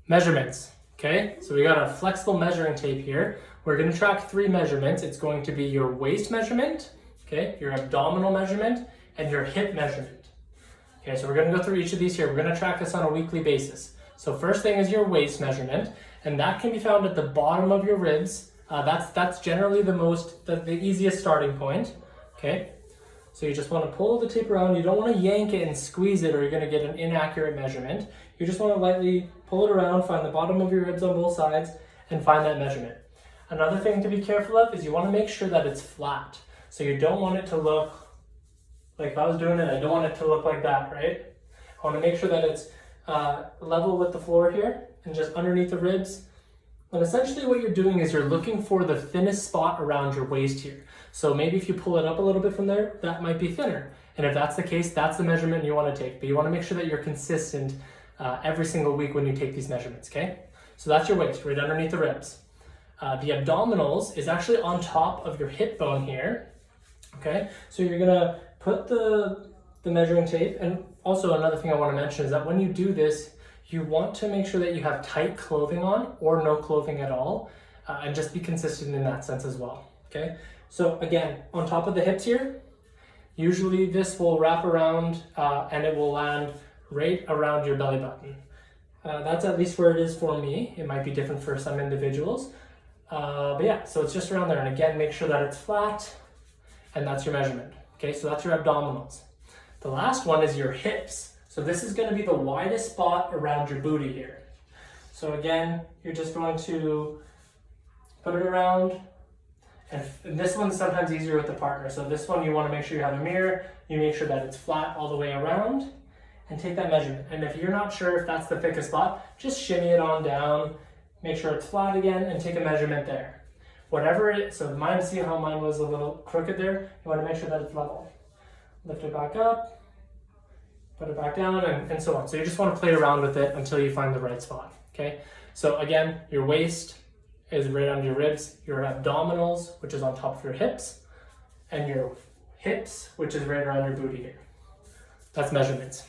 Measurements, okay? So we got a flexible measuring tape here. We're gonna track 3 measurements. It's going to be your waist measurement, okay, your abdominal measurement, and your hip measurement. Okay, so we're gonna go through each of these here. We're gonna track this on a weekly basis. So first thing is your waist measurement, and that can be found at the bottom of your ribs. That's generally the easiest starting point, okay? So you just want to pull the tape around. You don't want to yank it and squeeze it or you're going to get an inaccurate measurement. You just want to lightly pull it around, find the bottom of your ribs on both sides, and find that measurement. Another thing to be careful of is you want to make sure that it's flat. So you don't want it to look, like if I was doing it, I don't want it to look like that, right? I want to make sure that it's level with the floor here and just underneath the ribs. And essentially what you're doing is you're looking for the thinnest spot around your waist here. So maybe if you pull it up a little bit from there, that might be thinner. And if that's the case, that's the measurement you want to take. But you want to make sure that you're consistent every single week when you take these measurements, okay? So that's your waist, right underneath the ribs. The abdominals is actually on top of your hip bone here, okay? So you're gonna put the measuring tape, and also another thing I want to mention is that when you do this, you want to make sure that you have tight clothing on or no clothing at all, and just be consistent in that sense as well, okay? So again, on top of the hips here, usually this will wrap around and it will land right around your belly button. That's at least where it is for me. It might be different for some individuals. But yeah, so it's just around there. And again, make sure that it's flat, and that's your measurement. Okay, so that's your abdominals. The last one is your hips. So this is going to be the widest spot around your booty here. So again, you're just going to put it around, and this one's sometimes easier with the partner. So this one you want to make sure you have a mirror, you make sure that it's flat all the way around, and take that measurement. And if you're not sure if that's the thickest spot, just shimmy it on down, make sure it's flat again, and take a measurement there. Whatever it, so mine, see how mine was a little crooked there? You want to make sure that it's level. Lift it back up, put it back down, and so on. So you just want to play around with it until you find the right spot, okay? So again, your waist is right under your ribs, your abdominals, which is on top of your hips, and your hips, which is right around your booty here. That's measurements.